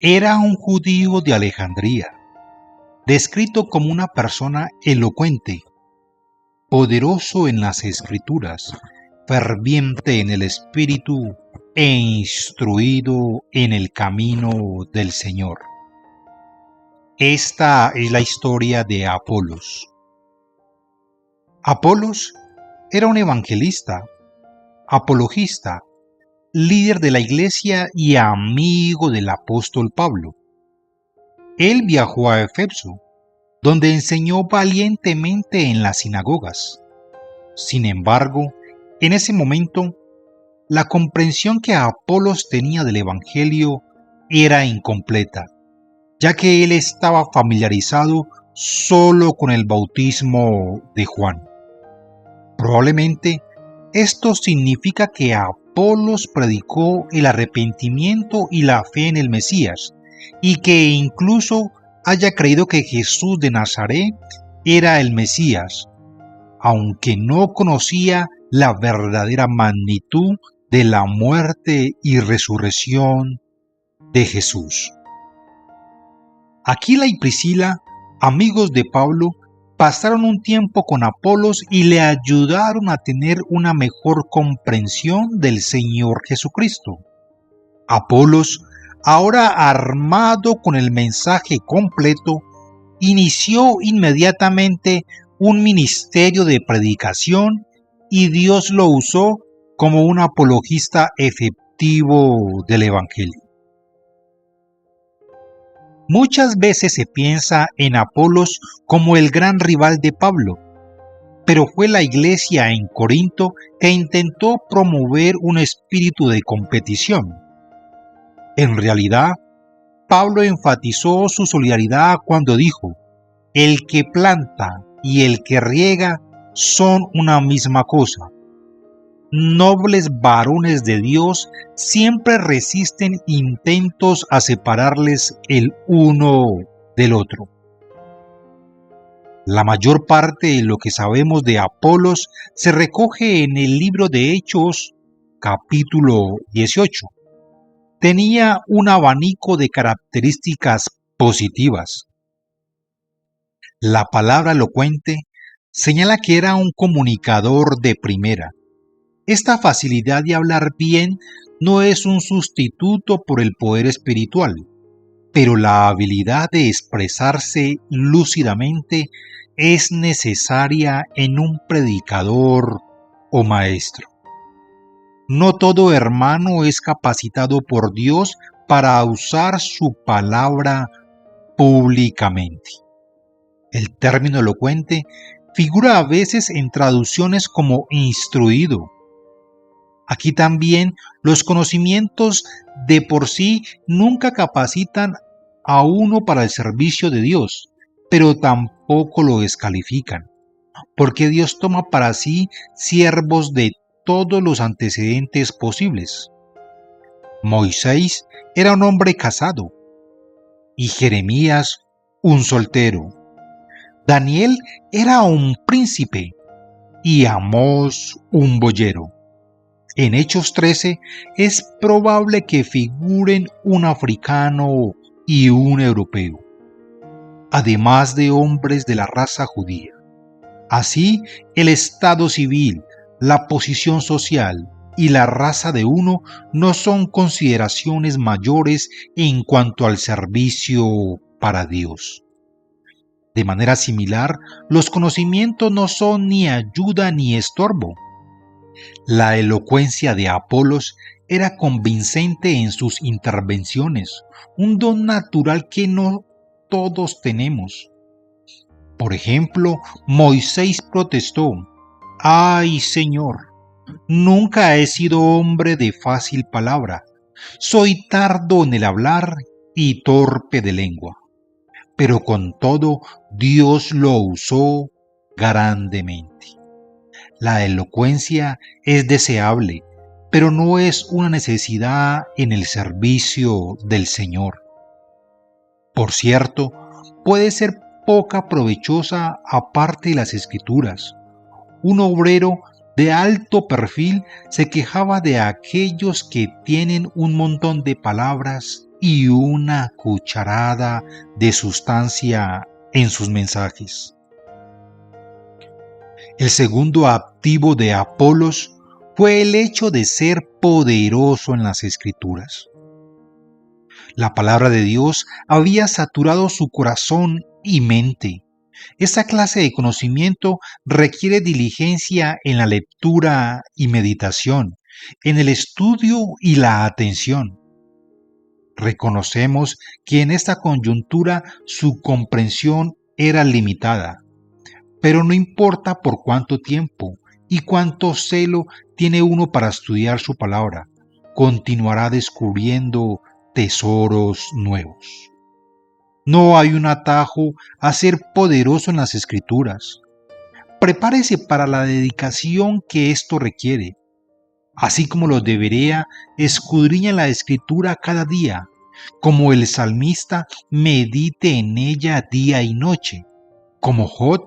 Era un judío de Alejandría, descrito como una persona elocuente, poderoso en las escrituras, ferviente en el espíritu e instruido en el camino del Señor. Esta es la historia de Apolos. Apolos era un evangelista, apologista, líder de la iglesia y amigo del apóstol Pablo. Él viajó a Éfeso, donde enseñó valientemente en las sinagogas. Sin embargo, en ese momento, la comprensión que Apolos tenía del Evangelio era incompleta, ya que él estaba familiarizado solo con el bautismo de Juan. Probablemente esto significa que Apolos predicó el arrepentimiento y la fe en el Mesías, y que incluso haya creído que Jesús de Nazaret era el Mesías, aunque no conocía la verdadera magnitud de la muerte y resurrección de Jesús. Aquila y Priscila, amigos de Pablo, pasaron un tiempo con Apolos y le ayudaron a tener una mejor comprensión del Señor Jesucristo. Apolos, ahora armado con el mensaje completo, inició inmediatamente un ministerio de predicación y Dios lo usó como un apologista efectivo del Evangelio. Muchas veces se piensa en Apolos como el gran rival de Pablo, pero fue la iglesia en Corinto que intentó promover un espíritu de competición. En realidad, Pablo enfatizó su solidaridad cuando dijo: el que planta y el que riega son una misma cosa. Nobles varones de Dios siempre resisten intentos a separarles el uno del otro. La mayor parte de lo que sabemos de Apolos se recoge en el libro de Hechos, capítulo 18. Tenía un abanico de características positivas. La palabra elocuente señala que era un comunicador de primera. Esta facilidad de hablar bien no es un sustituto por el poder espiritual, pero la habilidad de expresarse lúcidamente es necesaria en un predicador o maestro. No todo hermano es capacitado por Dios para usar su palabra públicamente. El término elocuente figura a veces en traducciones como instruido. Aquí también los conocimientos de por sí nunca capacitan a uno para el servicio de Dios, pero tampoco lo descalifican, porque Dios toma para sí siervos de todos los antecedentes posibles. Moisés era un hombre casado y Jeremías un soltero. Daniel era un príncipe y Amós un boyero. En Hechos 13 es probable que figuren un africano y un europeo, además de hombres de la raza judía. Así, el estado civil, la posición social y la raza de uno no son consideraciones mayores en cuanto al servicio para Dios. De manera similar, los conocimientos no son ni ayuda ni estorbo. La elocuencia de Apolos era convincente en sus intervenciones, un don natural que no todos tenemos. Por ejemplo, Moisés protestó: «¡Ay, Señor! Nunca he sido hombre de fácil palabra. Soy tardo en el hablar y torpe de lengua». Pero con todo, Dios lo usó grandemente. La elocuencia es deseable, pero no es una necesidad en el servicio del Señor. Por cierto, puede ser poca provechosa aparte de las Escrituras. Un obrero de alto perfil se quejaba de aquellos que tienen un montón de palabras y una cucharada de sustancia en sus mensajes. El segundo activo de Apolos fue el hecho de ser poderoso en las Escrituras. La palabra de Dios había saturado su corazón y mente. Esta clase de conocimiento requiere diligencia en la lectura y meditación, en el estudio y la atención. Reconocemos que en esta coyuntura su comprensión era limitada, pero no importa por cuánto tiempo y cuánto celo tiene uno para estudiar su palabra, continuará descubriendo tesoros nuevos. No hay un atajo a ser poderoso en las Escrituras. Prepárese para la dedicación que esto requiere. Así como lo debería, escudriña la Escritura cada día, como el salmista medite en ella día y noche. Como Job,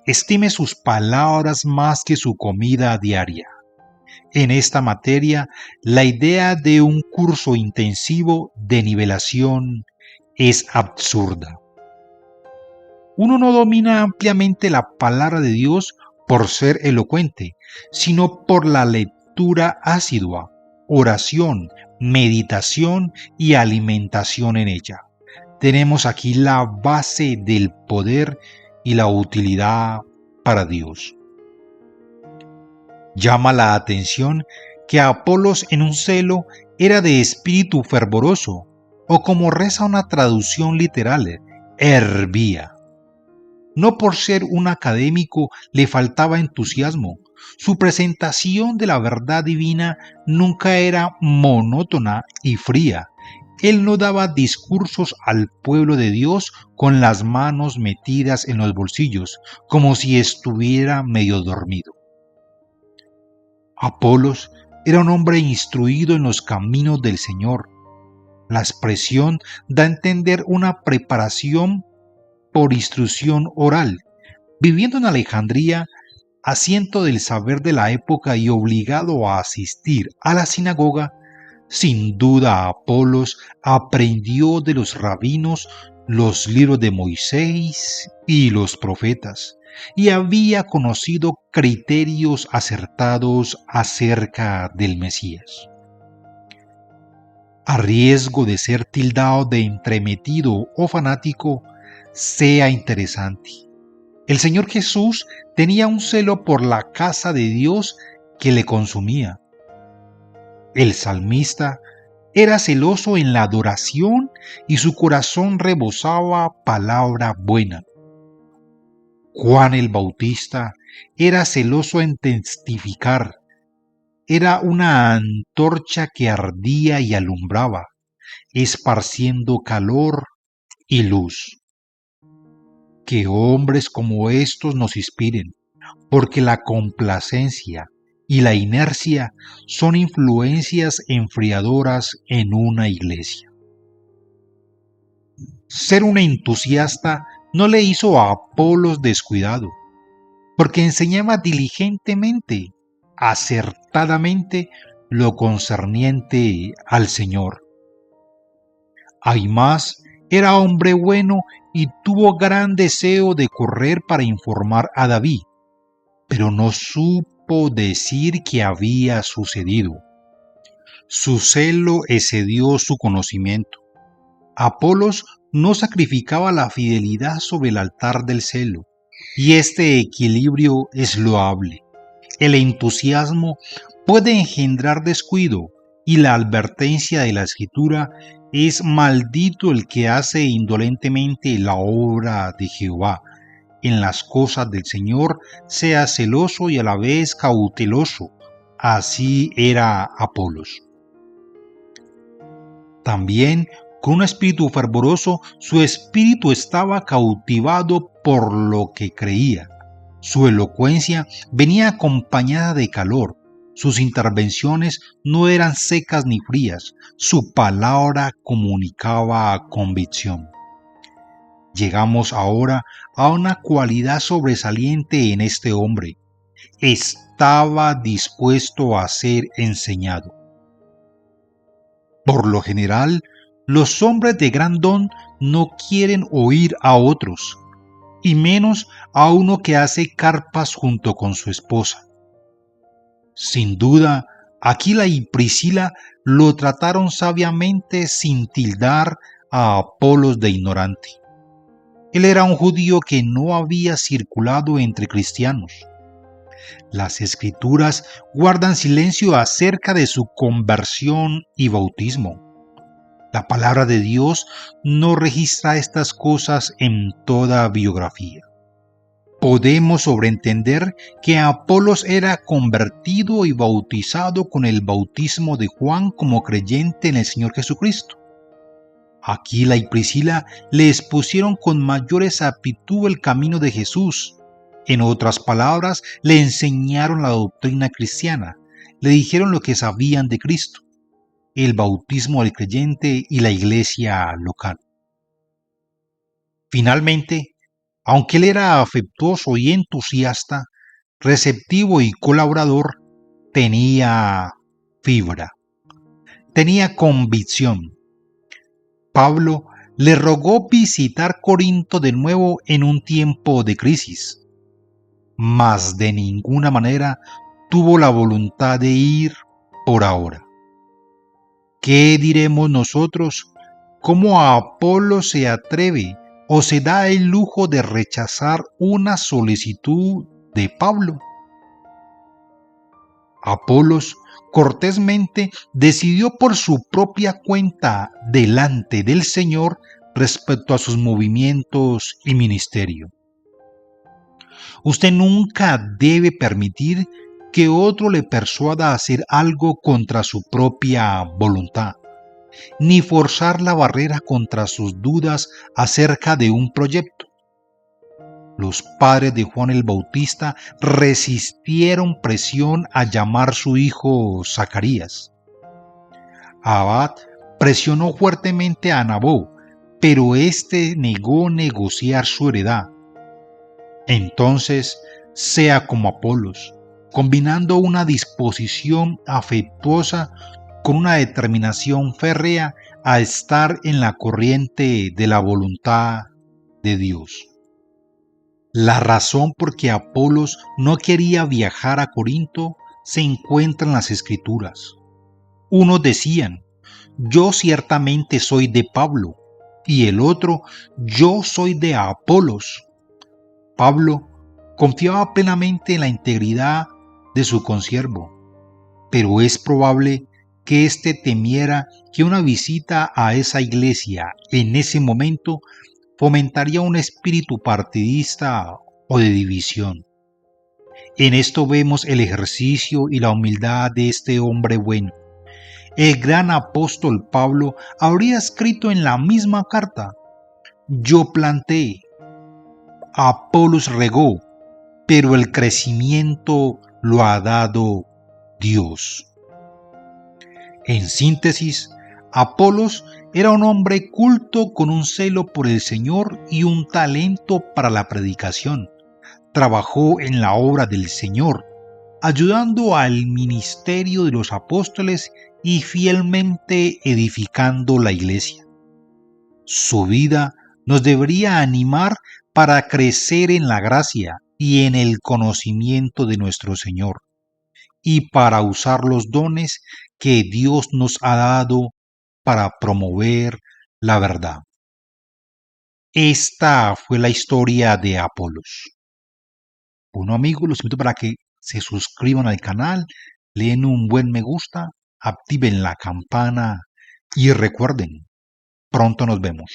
estime sus palabras más que su comida diaria. En esta materia, la idea de un curso intensivo de nivelación es absurda. Uno no domina ampliamente la palabra de Dios por ser elocuente, sino por la lectura asidua, oración, meditación y alimentación en ella. Tenemos aquí la base del poder y la utilidad para Dios. Llama la atención que Apolos en un celo era de espíritu fervoroso, o como reza una traducción literal, hervía. No por ser un académico le faltaba entusiasmo. Su presentación de la verdad divina nunca era monótona y fría. Él no daba discursos al pueblo de Dios con las manos metidas en los bolsillos, como si estuviera medio dormido. Apolos era un hombre instruido en los caminos del Señor. La expresión da a entender una preparación por instrucción oral. Viviendo en Alejandría, asiento del saber de la época y obligado a asistir a la sinagoga, sin duda Apolos aprendió de los rabinos los libros de Moisés y los profetas, y había conocido criterios acertados acerca del Mesías. A riesgo de ser tildado de entremetido o fanático, sea interesante. El Señor Jesús tenía un celo por la casa de Dios que le consumía. El salmista era celoso en la adoración y su corazón rebosaba palabra buena. Juan el Bautista era celoso en testificar. Era una antorcha que ardía y alumbraba, esparciendo calor y luz. Que hombres como estos nos inspiren, porque la complacencia y la inercia son influencias enfriadoras en una iglesia. Ser un entusiasta no le hizo a Apolos descuidado, porque enseñaba diligentemente, acertadamente, lo concerniente al Señor. Además, era hombre bueno y tuvo gran deseo de correr para informar a David, pero no supo decir qué había sucedido. Su celo excedió su conocimiento. Apolos no sacrificaba la fidelidad sobre el altar del celo, y este equilibrio es loable. El entusiasmo puede engendrar descuido, y la advertencia de la Escritura es: maldito el que hace indolentemente la obra de Jehová. En las cosas del Señor sea celoso y a la vez cauteloso. Así era Apolos. También, con un espíritu fervoroso, su espíritu estaba cautivado por lo que creía. Su elocuencia venía acompañada de calor. Sus intervenciones no eran secas ni frías. Su palabra comunicaba convicción. Llegamos ahora a una cualidad sobresaliente en este hombre. Estaba dispuesto a ser enseñado. Por lo general, Los hombres de gran don no quieren oír a otros, y menos a uno que hace carpas junto con su esposa. Sin duda, Aquila y Priscila lo trataron sabiamente sin tildar a Apolos de ignorante. Él era un judío que no había circulado entre cristianos. Las escrituras guardan silencio acerca de su conversión y bautismo. La palabra de Dios no registra estas cosas en toda biografía. Podemos sobreentender que Apolos era convertido y bautizado con el bautismo de Juan como creyente en el Señor Jesucristo. Aquila y Priscila le expusieron con mayor exactitud el camino de Jesús. En otras palabras, le enseñaron la doctrina cristiana, le dijeron lo que sabían de Cristo, el bautismo del creyente y la iglesia local. Finalmente, aunque él era afectuoso y entusiasta, receptivo y colaborador, tenía fibra, tenía convicción. Pablo le rogó visitar Corinto de nuevo en un tiempo de crisis, mas de ninguna manera tuvo la voluntad de ir por ahora. ¿Qué diremos nosotros? ¿Cómo Apolo se atreve o se da el lujo de rechazar una solicitud de Pablo? Apolos cortésmente decidió por su propia cuenta delante del Señor respecto a sus movimientos y ministerio. Usted nunca debe permitir que otro le persuada a hacer algo contra su propia voluntad, ni forzar la barrera contra sus dudas acerca de un proyecto. Los padres de Juan el Bautista resistieron presión a llamar su hijo Zacarías. Abad presionó fuertemente a Nabó, pero éste negó negociar su heredad. Entonces, sea como Apolos, combinando una disposición afectuosa con una determinación férrea a estar en la corriente de la voluntad de Dios. La razón por que Apolos no quería viajar a Corinto se encuentra en las Escrituras. Unos decían, yo ciertamente soy de Pablo, y el otro, yo soy de Apolos. Pablo confiaba plenamente en la integridad de su consiervo, pero es probable que éste temiera que una visita a esa iglesia en ese momento fomentaría un espíritu partidista o de división. En esto vemos el ejercicio y la humildad de este hombre bueno. El gran apóstol Pablo habría escrito en la misma carta, yo planté, Apolos regó, pero el crecimiento lo ha dado Dios. En síntesis, Apolos era un hombre culto con un celo por el Señor y un talento para la predicación. Trabajó en la obra del Señor, ayudando al ministerio de los apóstoles y fielmente edificando la iglesia. Su vida nos debería animar para crecer en la gracia y en el conocimiento de nuestro Señor, y para usar los dones que Dios nos ha dado para promover la verdad. Esta fue la historia de Apolos. Bueno, amigos, los invito para que se suscriban al canal, le den un buen me gusta, activen la campana y recuerden, pronto nos vemos.